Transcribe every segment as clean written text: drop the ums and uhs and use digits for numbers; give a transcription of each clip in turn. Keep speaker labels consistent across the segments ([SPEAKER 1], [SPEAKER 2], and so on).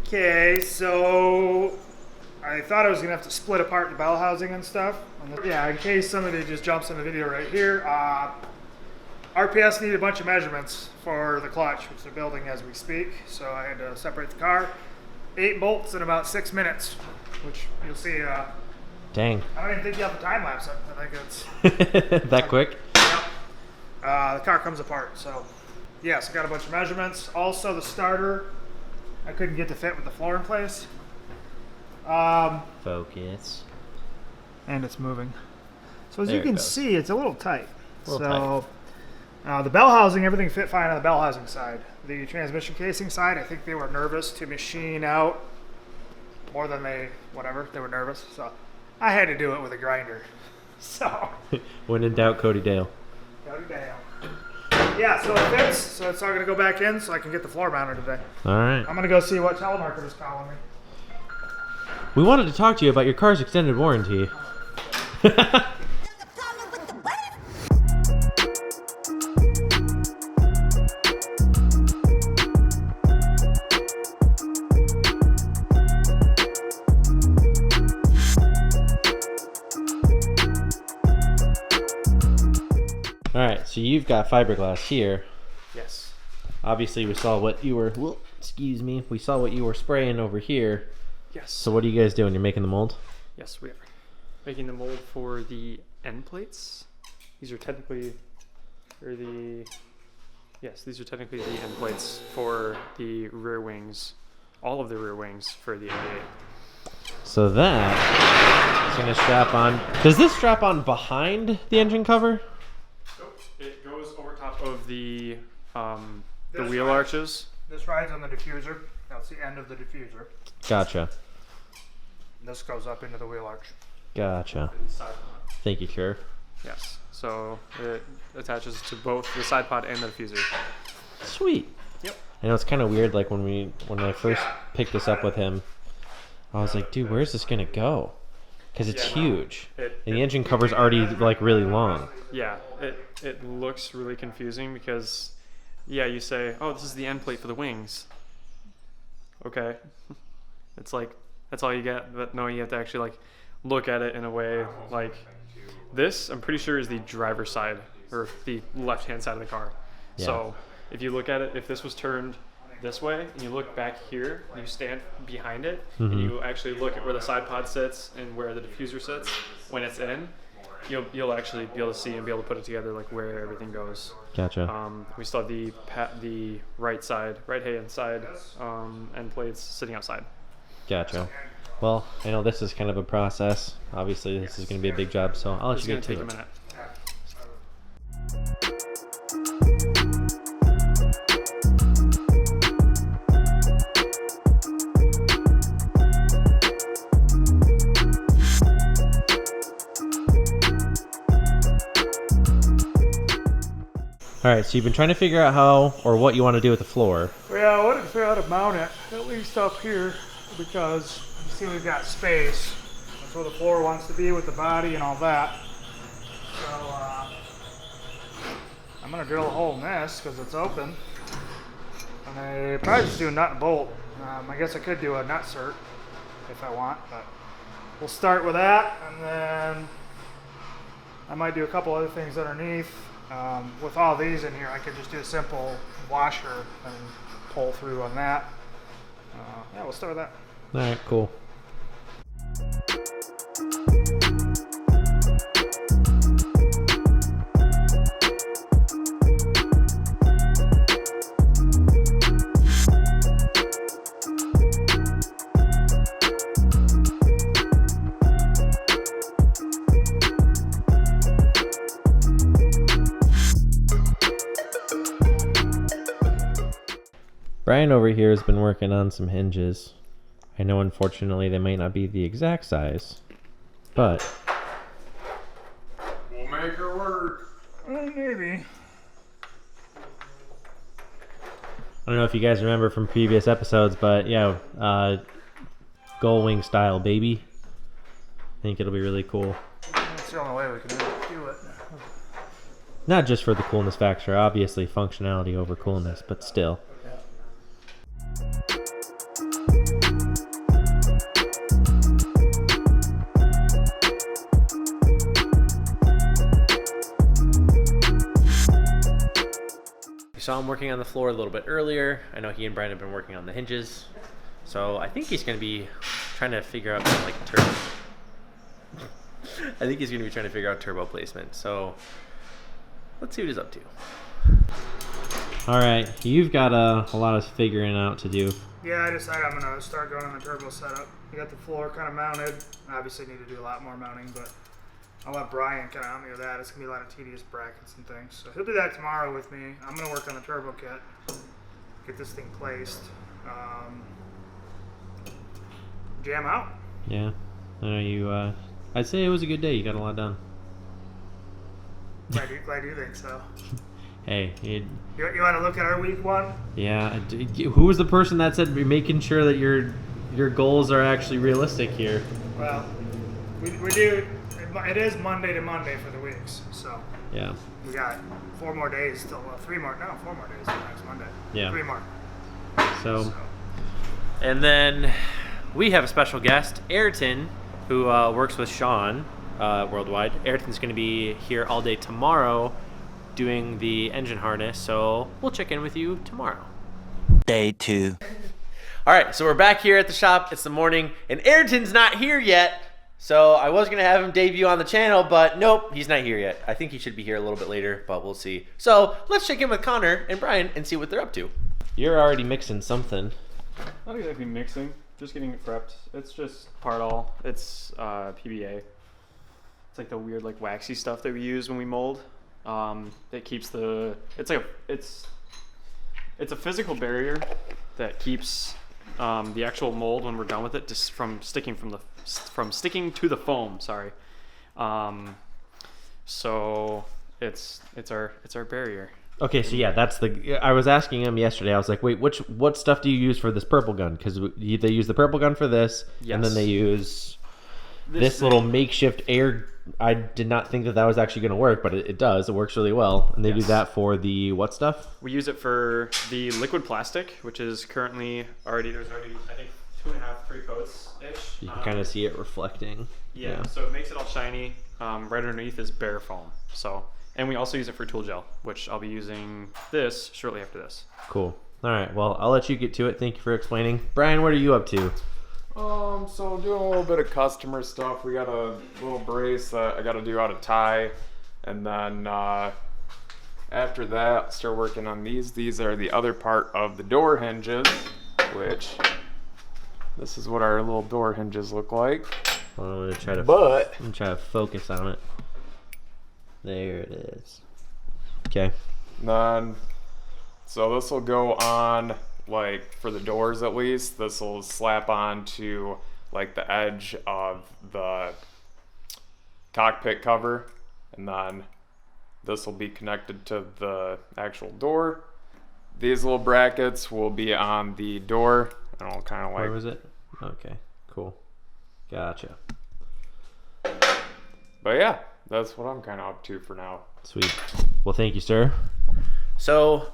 [SPEAKER 1] Okay, so I thought I was gonna have to split apart the bell housing and stuff. Yeah, in case somebody just jumps in the video right here, RPS needed a bunch of measurements for the clutch, which they're building as we speak. So I had to separate the car. 8 bolts in about 6 minutes, which you'll see.
[SPEAKER 2] Dang.
[SPEAKER 1] I don't even think you have the time lapse. I think it's
[SPEAKER 2] that quick.
[SPEAKER 1] Yep. The car comes apart. So yes, I got a bunch of measurements. Also, the starter, I couldn't get to fit with the floor in place.
[SPEAKER 2] Focus.
[SPEAKER 1] And it's moving. So as
[SPEAKER 2] There
[SPEAKER 1] you can
[SPEAKER 2] it goes.
[SPEAKER 1] see, it's a little tight.
[SPEAKER 2] Tight.
[SPEAKER 1] The bell housing, everything fit fine on the bell housing side. The transmission casing side, I think they were nervous to machine out more than they were nervous. So I had to do it with a grinder. So
[SPEAKER 2] When in doubt, Cody Dale.
[SPEAKER 1] Cody Dale. Yeah, so it fits. So it's all going to go back in so I can get the floor mounted today.
[SPEAKER 2] All right.
[SPEAKER 1] I'm going to go see what telemarketer's calling me.
[SPEAKER 2] We wanted to talk to you about your car's extended warranty. Alright, so you've got fiberglass here.
[SPEAKER 1] Yes.
[SPEAKER 2] Obviously we saw what you were, we saw what you were spraying over here.
[SPEAKER 3] Yes.
[SPEAKER 2] So what are you guys doing? You're making the mold?
[SPEAKER 3] Yes, we are making the mold for the end plates. These are technically, these are technically the end plates for the rear wings, all of the rear wings for the Enviate.
[SPEAKER 2] So that is going to strap on. Does this strap on behind the engine cover?
[SPEAKER 3] Nope. It goes over top of the
[SPEAKER 1] This
[SPEAKER 3] wheel
[SPEAKER 1] rides-
[SPEAKER 3] arches.
[SPEAKER 1] This rides on the diffuser. That's the end of the diffuser.
[SPEAKER 2] Gotcha.
[SPEAKER 1] This goes up into the wheel arch.
[SPEAKER 2] Gotcha. Thank you, Sheriff.
[SPEAKER 3] Yes. So it attaches to both the side pod and the diffuser.
[SPEAKER 2] Sweet.
[SPEAKER 3] Yep.
[SPEAKER 2] I know it's kind of weird, like when I first picked this up with him, I was like, dude, where's this going to go? Because it's huge. And the engine cover's already like really long.
[SPEAKER 3] Yeah, it looks really confusing because, yeah, you say, oh, this is the end plate for the wings. Okay. It's like, that's all you get, but no, you have to actually like look at it in a way like this, I'm pretty sure is the driver's side or the left-hand side of the car.
[SPEAKER 2] Yeah.
[SPEAKER 3] So if you look at it, if this was turned this way and you look back here, and you stand behind it and you actually look at where the side pod sits and where the diffuser sits when it's in, you'll actually be able to see and be able to put it together like where everything goes.
[SPEAKER 2] Gotcha.
[SPEAKER 3] We still have the right-hand side end plates sitting outside.
[SPEAKER 2] Gotcha. Well, I know this is kind of a process. Obviously, this is going to be a big job, so I'll let
[SPEAKER 3] It's
[SPEAKER 2] you
[SPEAKER 3] gonna
[SPEAKER 2] get to
[SPEAKER 3] take a
[SPEAKER 2] it.
[SPEAKER 3] minute.
[SPEAKER 2] All right, so you've been trying to figure out how or what you want to do with the floor.
[SPEAKER 1] Yeah, I wanted to figure out how to mount it, at least up here, because you see we've got space. That's where the floor wants to be with the body and all that. So I'm going to drill a hole in this because it's open. And I probably just do a nut and bolt. I guess I could do a nut cert if I want, but we'll start with that, and then I might do a couple other things underneath. With all these in here, I could just do a simple washer and pull through on that. Yeah, we'll start with that.
[SPEAKER 2] All right, cool. Brian over here has been working on some hinges. I know unfortunately they might not be the exact size, but
[SPEAKER 4] we'll make her work.
[SPEAKER 1] Maybe.
[SPEAKER 2] I don't know if you guys remember from previous episodes, but yeah, gull wing style, baby. I think it'll be really cool.
[SPEAKER 1] That's the only way we can really do it.
[SPEAKER 2] Not just for the coolness factor, obviously functionality over coolness, but still.
[SPEAKER 1] Yeah.
[SPEAKER 2] saw him working on the floor a little bit earlier. I know he and Brian have been working on the hinges. So I think he's going to be trying to figure out some, like, turbo. I think he's going to be trying to figure out turbo placement. So let's see what he's up to. All right, you've got a lot of figuring out to do.
[SPEAKER 1] Yeah, I decided I'm going to start going on the turbo setup. I got the floor kind of mounted. I obviously need to do a lot more mounting, but I'll let Brian kind of help me with that. It's going to be a lot of tedious brackets and things. So he'll do that tomorrow with me. I'm going to work on the turbo kit, get this thing placed. Jam out.
[SPEAKER 2] Yeah, I know you. I'd say it was a good day. You got a lot done.
[SPEAKER 1] Glad you think so.
[SPEAKER 2] Hey,
[SPEAKER 1] you want to look at our week one?
[SPEAKER 2] Yeah. Who was the person that said making sure that your goals are actually realistic here?
[SPEAKER 1] Well, we do. It is Monday to Monday for the weeks, so
[SPEAKER 2] yeah.
[SPEAKER 1] We got 4 more days till 4 more days till next Monday.
[SPEAKER 2] Yeah.
[SPEAKER 1] 3 more.
[SPEAKER 2] So. And then we have a special guest, Ayrton, who works with Shawn, Worldwide. Ayrton's going to be here all day tomorrow doing the engine harness, so we'll check in with you tomorrow.
[SPEAKER 4] Day 2.
[SPEAKER 2] All right, so we're back here at the shop. It's the morning, and Ayrton's not here yet, so I was going to have him debut on the channel, but nope, he's not here yet. I think he should be here a little bit later, but we'll see. So let's check in with Connor and Brian and see what they're up to. You're already mixing something.
[SPEAKER 3] Not exactly mixing, just getting it prepped. It's just part all. It's PBA. It's like the weird, like, waxy stuff that we use when we mold. It keeps the. It's a physical barrier that keeps the actual mold when we're done with it just from sticking to the foam. Sorry. So it's our barrier.
[SPEAKER 2] Okay, so yeah, that's the. I was asking him yesterday. I was like, "Wait, what stuff do you use for this purple gun? Because they use the purple gun for this,
[SPEAKER 3] yes.
[SPEAKER 2] And then they use this little makeshift air. I did not think that was actually going to work, but it does. It works really well. And they do that for the what stuff?
[SPEAKER 3] We use it for the liquid plastic, which is currently there's already I think 2.5, 3 coats ish.
[SPEAKER 2] You can kind of see it reflecting.
[SPEAKER 3] Yeah, so it makes it all shiny. Right underneath is bare foam. So. And we also use it for tool gel, which I'll be using this shortly after this.
[SPEAKER 2] Cool. All right. Well, I'll let you get to it. Thank you for explaining. Brian, what are you up to?
[SPEAKER 5] So doing a little bit of customer stuff. We got a little brace that I got to do out of tie. And then after that, start working on these. These are the other part of the door hinges, which this is what our little door hinges look like.
[SPEAKER 2] Well, I'm going to try to focus on it. There it is. Okay.
[SPEAKER 5] Then, so this will go on, like, for the doors at least, this will slap on to, like, the edge of the cockpit cover. And then this will be connected to the actual door. These little brackets will be on the door. And I'll kind of like...
[SPEAKER 2] Where was it? Okay, cool. Gotcha.
[SPEAKER 5] But yeah. That's what I'm kind of up to for now.
[SPEAKER 2] Sweet. Well, thank you, sir. So,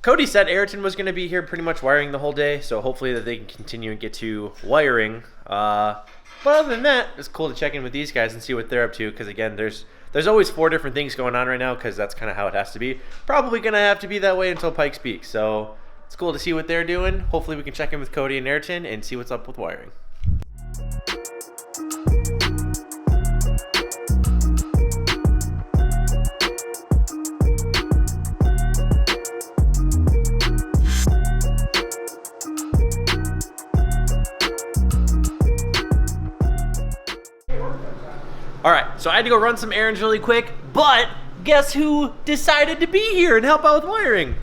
[SPEAKER 2] Cody said Ayrton was going to be here pretty much wiring the whole day, so hopefully that they can continue and get to wiring. But other than that, it's cool to check in with these guys and see what they're up to, because again, there's always 4 different things going on right now, because that's kind of how it has to be. Probably going to have to be that way until Pikes Peak, so it's cool to see what they're doing. Hopefully we can check in with Cody and Ayrton and see what's up with wiring. All right, so I had to go run some errands really quick, but guess who decided to be here and help out with wiring?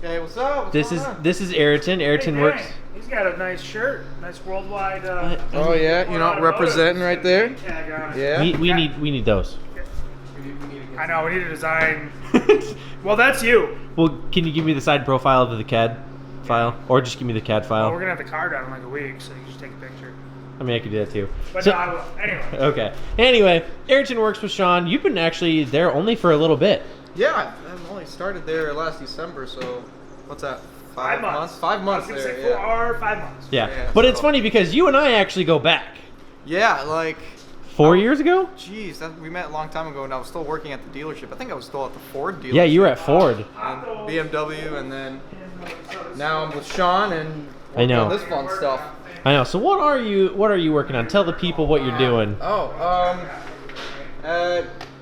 [SPEAKER 6] Hey, what's up?
[SPEAKER 2] This is Ayrton. Ayrton
[SPEAKER 1] Hey,
[SPEAKER 2] works.
[SPEAKER 1] He's got a nice shirt, nice worldwide.
[SPEAKER 6] Oh yeah, you know, representing right there.
[SPEAKER 1] Tag on it.
[SPEAKER 6] Yeah.
[SPEAKER 2] We need those.
[SPEAKER 1] I know, we need a design. Well, that's you.
[SPEAKER 2] Well, can you give me the side profile of the CAD file, or just give me the CAD
[SPEAKER 1] Well,
[SPEAKER 2] file?
[SPEAKER 1] we're gonna have the card out in like a week, so you can just take a picture.
[SPEAKER 2] I mean, I could do that too.
[SPEAKER 1] But
[SPEAKER 2] So-
[SPEAKER 1] no, I will. Anyway.
[SPEAKER 2] Okay. Anyway, Ayrton works with Shawn. You've been actually there only for a little bit.
[SPEAKER 6] Yeah, I've only started there last December, so what's that?
[SPEAKER 1] 5 months.
[SPEAKER 6] 5 months
[SPEAKER 1] I was gonna
[SPEAKER 6] there.
[SPEAKER 1] say 4
[SPEAKER 6] Yeah.
[SPEAKER 1] or 5 months.
[SPEAKER 2] Yeah.
[SPEAKER 6] Yeah,
[SPEAKER 2] But it's
[SPEAKER 6] so-
[SPEAKER 2] funny because you and I actually go back.
[SPEAKER 6] Yeah, like
[SPEAKER 2] 4 years ago?
[SPEAKER 6] Jeez, we met a long time ago, and I was still working at the dealership. I think I was still at the Ford dealership.
[SPEAKER 2] Yeah, you were at Ford.
[SPEAKER 6] And BMW, and then now I'm with Shawn and
[SPEAKER 2] I know.
[SPEAKER 6] on this fun stuff.
[SPEAKER 2] I know. So what are you working on? Tell the people what you're doing.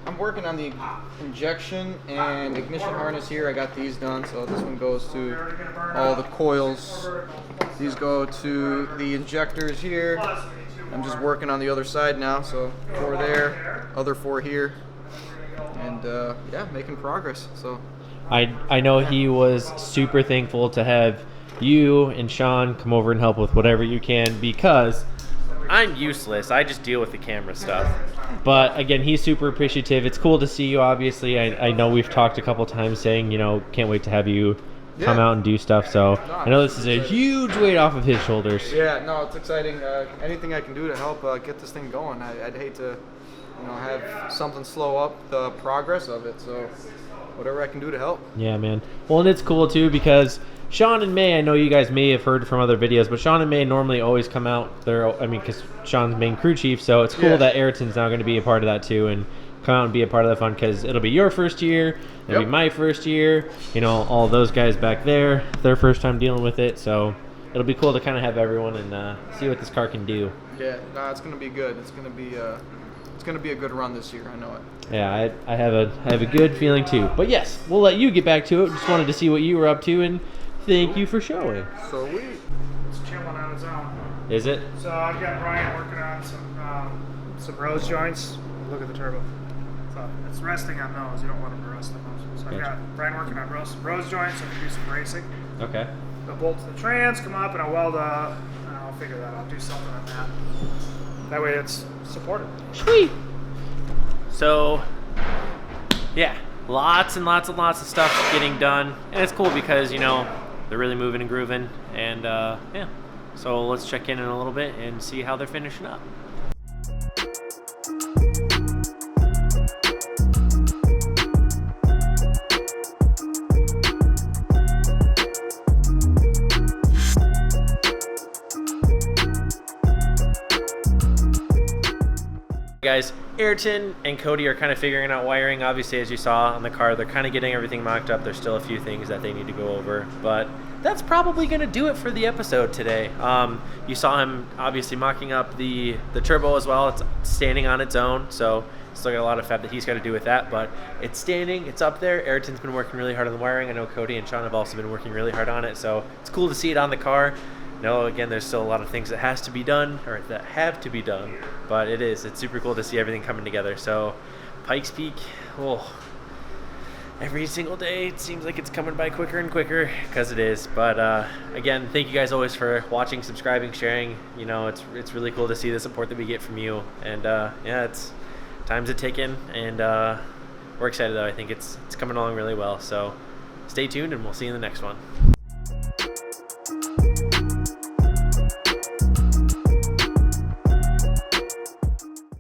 [SPEAKER 6] I'm working on the injection and ignition harness here. I got these done, so this one goes to all the coils. These go to the injectors here. I'm just working on the other side now, so 4 there, other 4 here, and yeah, making progress. So
[SPEAKER 2] I know he was super thankful to have you and Shawn come over and help with whatever you can, because I'm useless. I just deal with the camera stuff. But again, he's super appreciative. It's cool to see you, obviously. I know we've talked a couple times saying, you know, can't wait to have you come out and do stuff. So I know this is a huge weight off of his shoulders.
[SPEAKER 6] Yeah, no, it's exciting. Anything I can do to help get this thing going. I'd hate to, you know, have something slow up the progress of it. So whatever I can do to help.
[SPEAKER 2] Yeah, man. Well, and it's cool too, because Shawn and May, I know you guys may have heard from other videos, but Shawn and May normally always come out there. I mean, because Shawn's main crew chief, so it's cool that Ayrton's now going to be a part of that too, and come out and be a part of the fun, because it'll be your first year, it'll be my first year, you know, all those guys back there, their first time dealing with it, so it'll be cool to kind of have everyone and see what this car can do.
[SPEAKER 6] Yeah, no, it's going to be good. It's going to be a good run this year. I know it.
[SPEAKER 2] Yeah, I have a good feeling too. But yes, we'll let you get back to it. Just wanted to see what you were up to, and thank you for showing.
[SPEAKER 6] So
[SPEAKER 1] It's chilling on its own.
[SPEAKER 2] Is it?
[SPEAKER 1] So I've got Brian working on some rose joints. Look at the turbo. So it's resting on those. You don't want them to rest on those. So I've got Brian working on rose joints, so I can do some racing.
[SPEAKER 2] Okay.
[SPEAKER 1] The bolts to the trans come up, and I'll weld I'll figure that out. I'll do something on that. That way it's supported.
[SPEAKER 2] Sweet. So, yeah, lots and lots and lots of stuff getting done, and it's cool because, you know, they're really moving and grooving, and yeah. So let's check in a little bit and see how they're finishing up. Guys, Ayrton and Cody are kind of figuring out wiring. Obviously, as you saw on the car, they're kind of getting everything mocked up. There's still a few things that they need to go over, but that's probably going to do it for the episode today. You saw him obviously mocking up the turbo as well. It's standing on its own, so still got a lot of fab that he's got to do with that, but it's standing, it's up there. Ayrton's been working really hard on the wiring. I know Cody and Shawn have also been working really hard on it, so it's cool to see it on the car. No, again, there's still a lot of things that has to be done, or that have to be done, but it's super cool to see everything coming together. So Pikes Peak, every single day it seems like it's coming by quicker and quicker, because it is. But again, thank you guys always for watching, subscribing, sharing. You know, it's really cool to see the support that we get from you, and yeah, it's time's a ticking, and we're excited though. I think it's coming along really well, so stay tuned and we'll see you in the next one.